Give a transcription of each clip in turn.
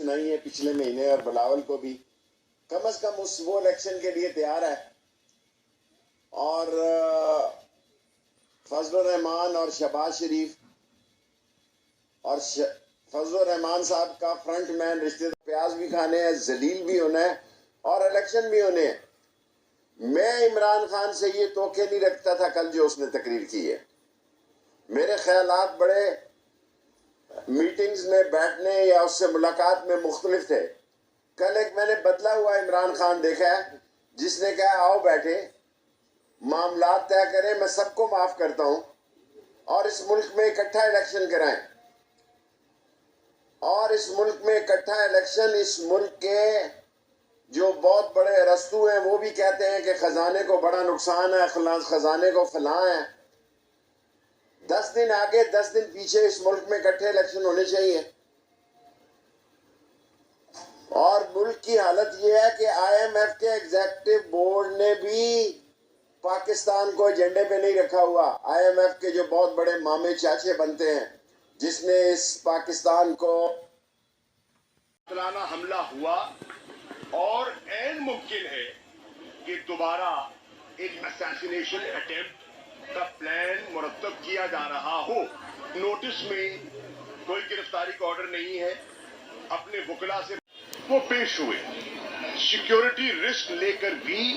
نہیں ہے پچھلے مہینے، اور بلاول کو بھی کم از کم وہ الیکشن کے لیے تیار ہے. اور فضل الرحمان اور شہباز شریف اور فضل الرحمان صاحب کا فرنٹ مین رشتے دار، پیاز بھی کھانے ہیں، ذلیل بھی ہونا ہے اور الیکشن بھی ہونے ہیں. میں عمران خان سے یہ توقع نہیں رکھتا تھا کل جو اس نے تقریر کی ہے. میرے خیالات بڑے میٹنگز میں بیٹھنے یا اس سے ملاقات میں مختلف تھے. کل ایک میں نے بدلا ہوا عمران خان دیکھا ہے جس نے کہا آؤ بیٹھے، معاملات طے کریں، میں سب کو معاف کرتا ہوں اور اس ملک میں اکٹھا الیکشن کرائیں. اور اس ملک میں اکٹھا الیکشن، اس ملک کے جو بہت بڑے ارسطو ہیں وہ بھی کہتے ہیں کہ خزانے کو بڑا نقصان ہے، خزانے کو فلاں ہے. 10 دن آگے 10 دن پیچھے اس ملک میں اکٹھے الیکشن ہونے چاہیے. اور ملک کی حالت یہ ہے کہ آئی ایم ایف کے ایگزیکٹو بورڈ نے بھی پاکستان کو ایجنڈے پہ نہیں رکھا ہوا. آئی ایم ایف کے جو بہت بڑے مامے چاچے بنتے ہیں، جس نے اس پاکستان کو قاتلانہ حملہ ہوا اور عین ممکن ہے کہ دوبارہ ایک اساسینیشن اٹیمپٹ کا پلان مرتب کیا جا رہا ہو. نوٹس میں کوئی گرفتاری کا آرڈر نہیں ہے. اپنے وکلا سے وہ پیش ہوئے، سیکیورٹی رسک لے کر بھی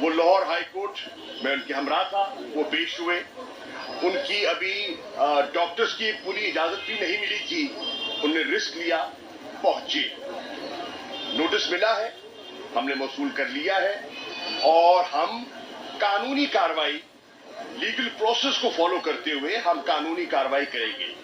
وہ لاہور ہائی کورٹ میں ان کے ہمراہ تھا، وہ پیش ہوئے. ان کی ابھی ڈاکٹرز کی پوری اجازت بھی نہیں ملی تھی، انہوں نے رسک لیا، پہنچے. نوٹس ملا ہے، ہم نے موصول کر لیا ہے اور ہم قانونی کارروائی، لیگل پروسیس کو فالو کرتے ہوئے ہم قانونی کارروائی کریں گے.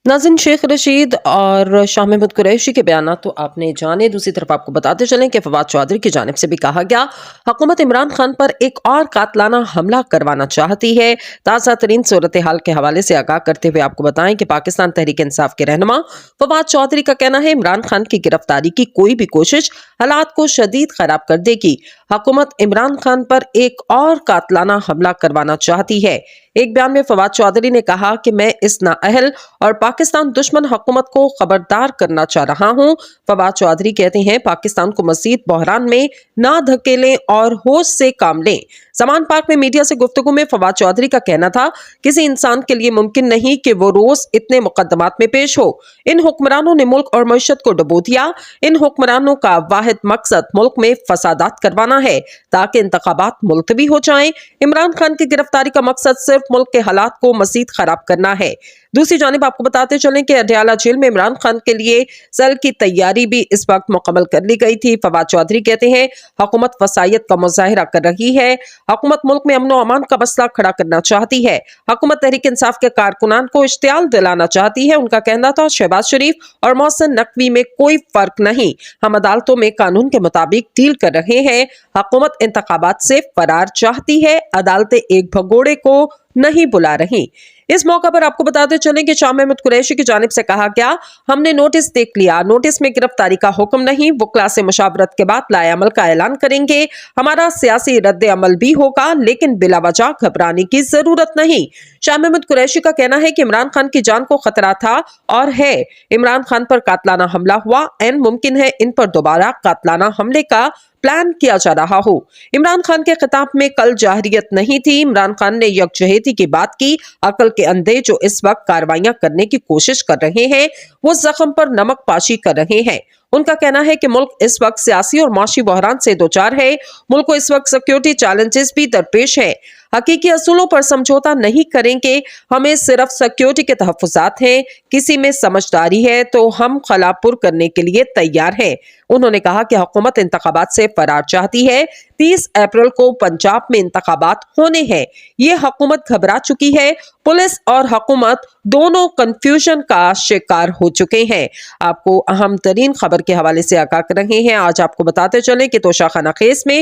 ناظرین، شیخ رشید اور شاہ محمود قریشی کے بیانات تو آپ نے جانے. دوسری طرف آپ کو بتاتے چلیں کہ فواد چودھری کی جانب سے بھی کہا گیا حکومت عمران خان پر ایک اور قاتلانہ حملہ کروانا چاہتی ہے. تازہ ترین صورتحال کے حوالے سے آگاہ کرتے ہوئے آپ کو بتائیں کہ پاکستان تحریک انصاف کے رہنما فواد چودھری کا کہنا ہے عمران خان کی گرفتاری کی کوئی بھی کوشش حالات کو شدید خراب کر دے گی. حکومت عمران خان پر ایک اور قاتلانہ حملہ کروانا چاہتی ہے. ایک بیان میں فواد چودھری نے کہا کہ میں اس نااہل اور پاکستان دشمن حکومت کو خبردار کرنا چاہ رہا ہوں. فواد چودھری کہتے ہیں پاکستان کو مزید بحران میں نہ دھکیلیں اور ہوش سے کام لیں. سامان پارک میں میڈیا سے گفتگو میں فواد چودھری کا کہنا تھا کسی انسان کے لیے ممکن نہیں کہ وہ روز اتنے مقدمات میں پیش ہو. ان حکمرانوں نے ملک اور معیشت کو ڈبو دیا. ان حکمرانوں کا واحد مقصد ملک میں فسادات کروانا ہے تاکہ انتخابات ملتوی ہو جائیں. عمران خان کی گرفتاری کا مقصد صرف ملک کے حالات کو مزید خراب کرنا ہے. دوسری جانب آپ کو بتاتے چلیں کہ اڈیالہ جیل میں عمران خان کے لیے سیل کی تیاری بھی اس وقت مکمل کر لی گئی تھی. فواد چودھری کہتے ہیں حکومت وسائیت کا مظاہرہ کر رہی ہے. حکومت ملک میں امن و امان کا مسئلہ کھڑا کرنا چاہتی ہے. حکومت تحریک انصاف کے کارکنان کو اشتعال دلانا چاہتی ہے. ان کا کہنا تھا شہباز شریف اور محسن نقوی میں کوئی فرق نہیں، ہم عدالتوں میں قانون کے مطابق ڈیل کر رہے ہیں. حکومت انتخابات سے فرار چاہتی ہے، عدالتیں ایک بھگوڑے کو نہیں بلا رہی. اس موقع پر آپ کو بتاتے چلیں کہ شاہ محمود قریشی کی جانب سے کہا گیا ہم نے نوٹس دیکھ لیا، نوٹس میں گرفتاری کا حکم نہیں، وکلا سے مشاورت کے بعد لائے عمل کا اعلان کریں گے. ہمارا سیاسی رد عمل بھی ہوگا لیکن بلا وجہ گھبرانے کی ضرورت نہیں. شاہ محمود قریشی کا کہنا ہے کہ عمران خان کی جان کو خطرہ تھا اور ہے. عمران خان پر قاتلانہ حملہ ہوا، عین ممکن ہے ان پر دوبارہ قاتلانہ حملے کا پلان کیا جا رہا ہو. عمران خان کے خطاب میں کل جاہریت نہیں تھی. عمران خان نے یکجہتی کی بات کی. عقل کے اندھے جو اس وقت کاروائیاں کرنے کی کوشش کر رہے ہیں وہ زخم پر نمک پاشی کر رہے ہیں. ان کا کہنا ہے کہ ملک اس وقت سیاسی اور معاشی بحران سے دوچار ہے. ملک کو اس وقت سیکیورٹی چیلنجز بھی درپیش ہے. حقیقی اصولوں پر سمجھوتا نہیں کریں گے. ہمیں صرف سیکیورٹی کے تحفظات ہیں. کسی میں سمجھداری ہے تو ہم خلا پر کرنے کے لیے تیار ہیں. انہوں نے کہا کہ حکومت انتخابات سے فرار چاہتی ہے. 30 اپریل کو پنجاب میں انتخابات ہونے ہیں. یہ حکومت گھبرا چکی ہے. پولیس اور حکومت دونوں کنفیوژن کا شکار ہو چکے ہیں. آپ کو اہم ترین خبر کے حوالے سے آگاہ کر رہے ہیں. آج آپ کو بتاتے چلیں کہ توشہ خانہ کیس میں